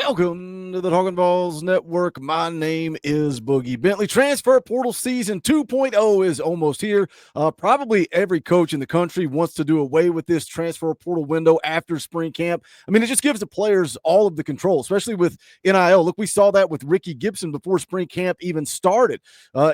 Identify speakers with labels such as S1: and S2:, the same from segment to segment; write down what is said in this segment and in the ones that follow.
S1: Welcome to the Talkin VAWLS Network. My name is Boogie Bentley. Transfer portal season 2.0 is almost here. Probably every coach in the country wants to do away with this transfer portal window after spring camp. I mean, it just gives the players all of the control, especially with NIL. Look, we saw that with Ricky Gibson before spring camp even started.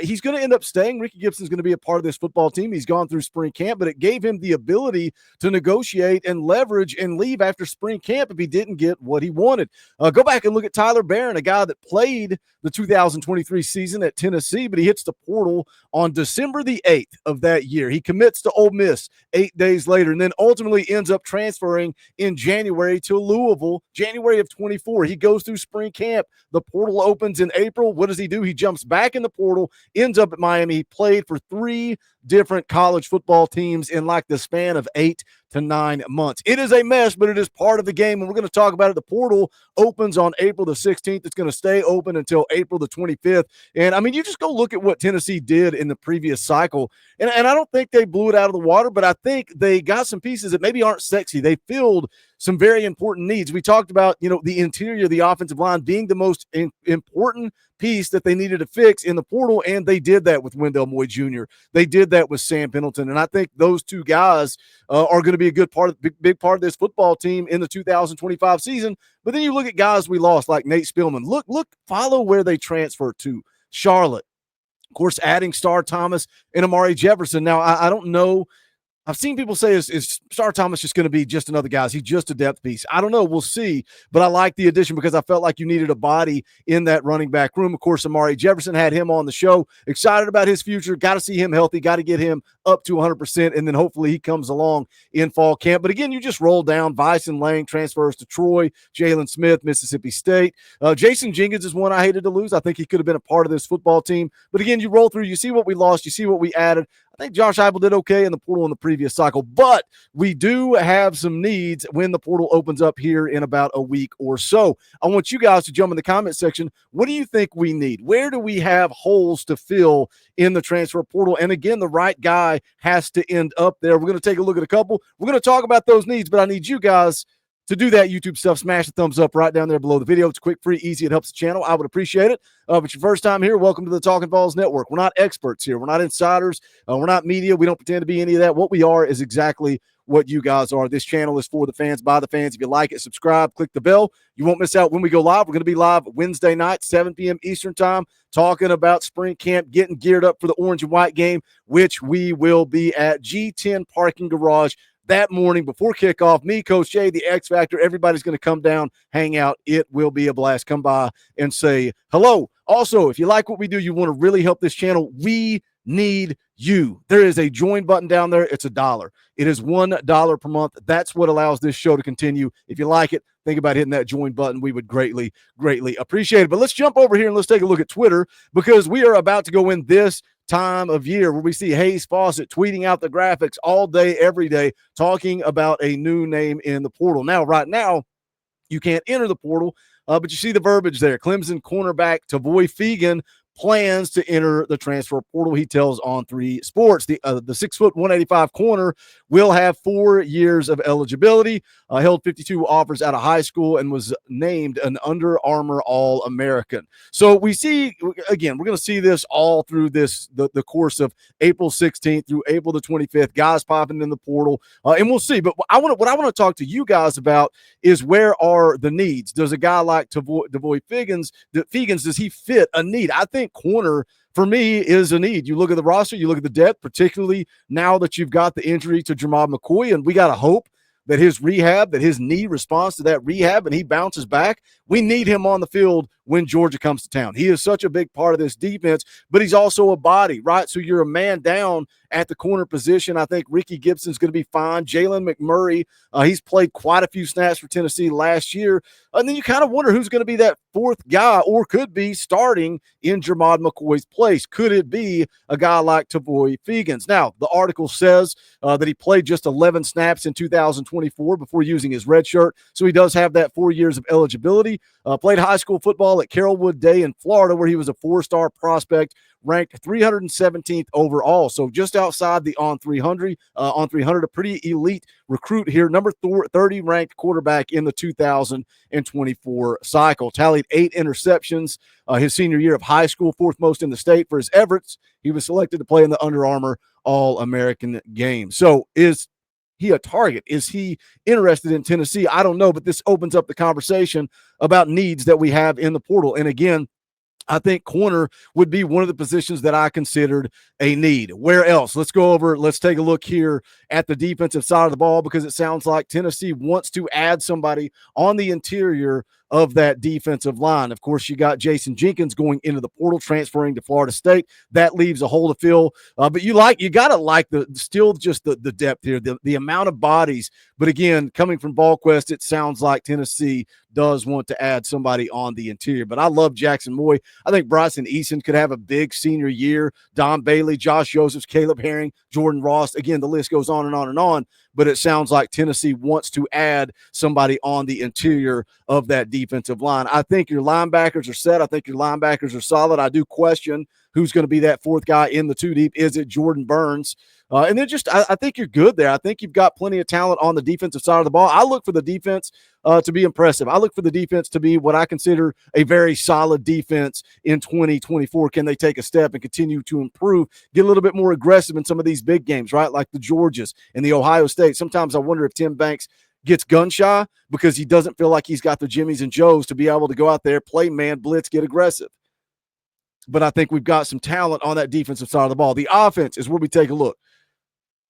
S1: He's going to end up staying. Ricky Gibson's going to be a part of this football team. He's gone through spring camp, but it gave him the ability to negotiate and leverage and leave after spring camp if he didn't get what he wanted. Go back and look at Tyler Barron, a guy that played the 2023 season at Tennessee, but he hits the portal on December the 8th of that year. He commits to Ole Miss 8 days later and then ultimately ends up transferring in January to Louisville, January of 24. He goes through spring camp. The portal opens in April. What does he do? He jumps back in the portal, ends up at Miami. He played for 3 different college football teams in like the span of 8 to 9 months. It is a mess, but it is part of the game, and we're going to talk about it. The portal opens on April the 16th. It's going to stay open until April the 25th. And, I mean, you just go look at what Tennessee did in the previous cycle, and I don't think they blew it out of the water, but I think they got some pieces that maybe aren't sexy. They filled some very important needs. We talked about, the interior of the offensive line being the most important piece that they needed to fix in the portal, and they did that with Wendell Moy Jr. They did that with Sam Pendleton, and I think those two guys are going to be a good part, big part of this football team in the 2025 season. But then you look at guys we lost like Nate Spillman. Look, follow where they transferred to. Charlotte, of course, adding Star Thomas and Amari Jefferson. Now, I don't know. I've seen people say, is Star Thomas just going to be just another guy? Is he just a depth piece? I don't know. We'll see. But I like the addition because I felt like you needed a body in that running back room. Of course, Amari Jefferson had him on the show. Excited about his future. Got to see him healthy. Got to get him up to 100%, and then hopefully he comes along in fall camp. But again, you just roll down. Bison Lang transfers to Troy. Jalen Smith, Mississippi State. Jason Jenkins is one I hated to lose. I think he could have been a part of this football team. But again, you roll through. You see what we lost. You see what we added. I think Josh Heupel did okay in the portal in the previous cycle, but we do have some needs when the portal opens up here in about a week or so. I want you guys to jump in the comment section. What do you think we need? Where do we have holes to fill in the transfer portal? And again, the right guy has to end up there. We're going to take a look at a couple. We're going to talk about those needs, but I need you guys to do that YouTube stuff. Smash the thumbs up right down there below the video. It's quick, free, easy. It helps the channel. I would appreciate it. If it's your first time here, welcome to the Talkin VAWLS Network. We're not experts here. We're not insiders. We're not media. We don't pretend to be any of that. What we are is exactly what you guys are. This channel is for the fans, by the fans. If you like it, subscribe, click the bell. You won't miss out when we go live. We're going to be live Wednesday night, 7 p.m. Eastern time, talking about spring camp, getting geared up for the orange and white game, which we will be at G10 Parking Garage that morning before kickoff. Me, Coach Jay, the X Factor, everybody's going to come down, hang out. It will be a blast. Come by and say hello. Also, if you like what we do, you want to really help this channel, we need you. There is a join button down there. It's $1. It is $1 per month. That's what allows this show to continue. If you like it, think about hitting that join button. We would greatly, greatly appreciate it. But let's jump over here and let's take a look at Twitter, because we are about to go in this time of year where we see Hayes Fawcett tweeting out the graphics all day, every day, talking about a new name in the portal. Now, right now, you can't enter the portal, but you see the verbiage there. Clemson cornerback Tavoy Fegan plans to enter the transfer portal. He tells On3 Sports the 6 foot 185 corner will have 4 years of eligibility. Held 52 offers out of high school and was named an Under Armour All-American. So we see, again, we're going to see this all through the course of April 16th through April the 25th. Guys popping in the portal, and we'll see. But what I want to talk to you guys about is, where are the needs? Does a guy like Tavoy Fegans, does he fit a need? I think corner for me is a need. You look at the roster, you look at the depth, particularly now that you've got the injury to Jamal McCoy, and we got to hope that his knee responds to that rehab and he bounces back. We need him on the field when Georgia comes to town. He is such a big part of this defense, but he's also a body, right? So you're a man down at the corner position. I think Ricky Gibson's going to be fine. Jalen McMurray, he's played quite a few snaps for Tennessee last year. And then you kind of wonder who's going to be that fourth guy, or could be starting in Jermod McCoy's place. Could it be a guy like Tavoy Fegans? Now, the article says that he played just 11 snaps in 2024 before using his red shirt. So he does have that 4 years of eligibility. Played high school football football at Carrollwood Day in Florida, where he was a 4-star prospect, ranked 317th overall. So just outside the on 300, a pretty elite recruit here. Number 30 ranked quarterback in the 2024 cycle. Tallied 8 interceptions his senior year of high school, 4th most in the state for his efforts. He was selected to play in the Under Armour All-American game. So is he a target? Is he interested in Tennessee? I don't know, but this opens up the conversation about needs that we have in the portal. And again, I think corner would be one of the positions that I considered a need. Where else? Let's take a look here at the defensive side of the ball, because it sounds like Tennessee wants to add somebody on the interior of that defensive line. Of course, you got Jason Jenkins going into the portal, transferring to Florida State. That leaves a hole to fill. But you got to like the depth here, the amount of bodies. But again, coming from VolQuest, it sounds like Tennessee does want to add somebody on the interior. But I love Jackson Moy. I think Bryson Eason could have a big senior year. Don Bailey, Josh Josephs, Caleb Herring, Jordan Ross. Again, the list goes on and on and on. But it sounds like Tennessee wants to add somebody on the interior of that defensive line. I think your linebackers are set. I think your linebackers are solid. I do question who's going to be that 4th guy in the 2 deep. Is it Jordan Burns? And then I think you're good there. I think you've got plenty of talent on the defensive side of the ball. I look for the defense to be impressive. I look for the defense to be what I consider a very solid defense in 2024. Can they take a step and continue to improve, get a little bit more aggressive in some of these big games, right? Like the Georgias and the Ohio State. Sometimes I wonder if Tim Banks gets gun shy because he doesn't feel like he's got the Jimmies and Joes to be able to go out there, play man, blitz, get aggressive. But I think we've got some talent on that defensive side of the ball. The offense is where we take a look.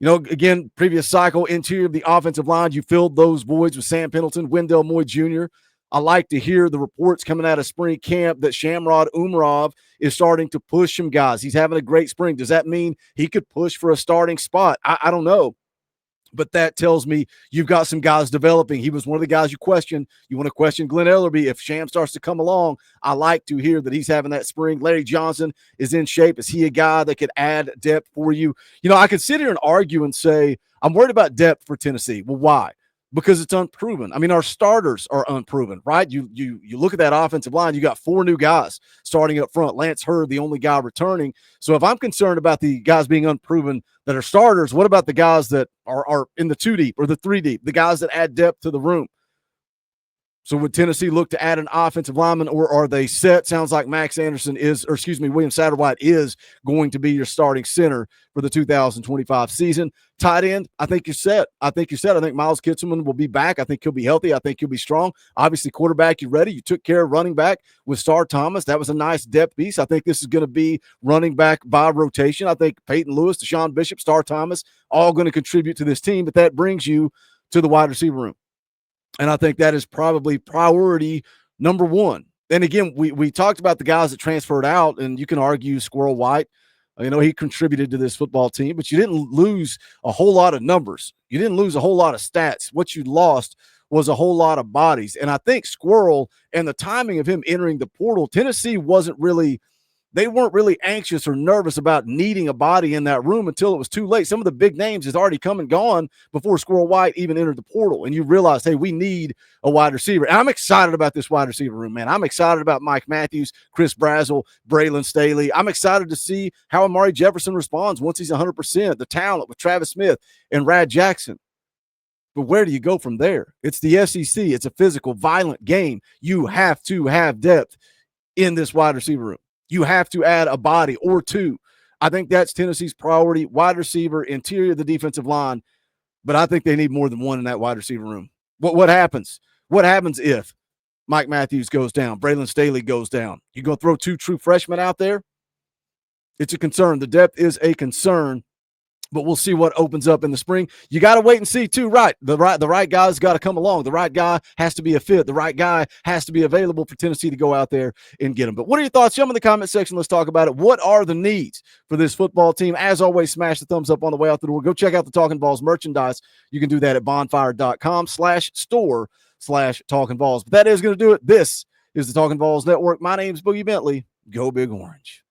S1: You know, again, previous cycle, interior of the offensive line, you filled those voids with Sam Pendleton, Wendell Moy Jr. I like to hear the reports coming out of spring camp that Shamrod Umarov is starting to push some guys. He's having a great spring. Does that mean he could push for a starting spot? I don't know. But that tells me you've got some guys developing. He was one of the guys you question. You want to question Glenn Ellerby. If Sham starts to come along, I like to hear that he's having that spring. Larry Johnson is in shape. Is he a guy that could add depth for you? You know, I could sit here and argue and say, I'm worried about depth for Tennessee. Well, why? Because it's unproven. I mean, our starters are unproven, right? You look at that offensive line, you got 4 new guys starting up front. Lance Hurd, the only guy returning. So if I'm concerned about the guys being unproven that are starters, what about the guys that are in the 2 deep or the 3 deep, the guys that add depth to the room? So would Tennessee look to add an offensive lineman, or are they set? Sounds like Max Anderson William Satterwhite is going to be your starting center for the 2025 season. Tight end, I think you're set. I think Miles Kitselman will be back. I think he'll be healthy. I think he'll be strong. Obviously, quarterback, you're ready. You took care of running back with Star Thomas. That was a nice depth piece. I think this is going to be running back by rotation. I think Peyton Lewis, Deshaun Bishop, Star Thomas, all going to contribute to this team, but that brings you to the wide receiver room. And I think that is probably priority number 1. And again, we talked about the guys that transferred out, and you can argue Squirrel White. You know, he contributed to this football team, but you didn't lose a whole lot of numbers. You didn't lose a whole lot of stats. What you lost was a whole lot of bodies. And I think Squirrel and the timing of him entering the portal, Tennessee they weren't really anxious or nervous about needing a body in that room until it was too late. Some of the big names had already come and gone before Squirrel White even entered the portal. And you realize, hey, we need a wide receiver. And I'm excited about this wide receiver room, man. I'm excited about Mike Matthews, Chris Brazzell, Braylon Staley. I'm excited to see how Amari Jefferson responds once he's 100%, the talent with Travis Smith and Rad Jackson. But where do you go from there? It's the SEC. It's a physical, violent game. You have to have depth in this wide receiver room. You have to add a body or 2. I think that's Tennessee's priority, wide receiver, interior of the defensive line. But I think they need more than 1 in that wide receiver room. What happens? What happens if Mike Matthews goes down, Braylon Staley goes down? You going to throw 2 true freshmen out there? It's a concern. The depth is a concern. But we'll see what opens up in the spring. You got to wait and see too, right? The right guy's got to come along. The right guy has to be a fit. The right guy has to be available for Tennessee to go out there and get him. But what are your thoughts? Jump in the comment section. Let's talk about it. What are the needs for this football team? As always, smash the thumbs up on the way out the door. Go check out the Talkin VAWLS merchandise. You can do that at bonfire.com/store/Talkin VAWLS. But that is going to do it. This is the Talkin VAWLS Network. My name's Boogie Bentley. Go Big Orange.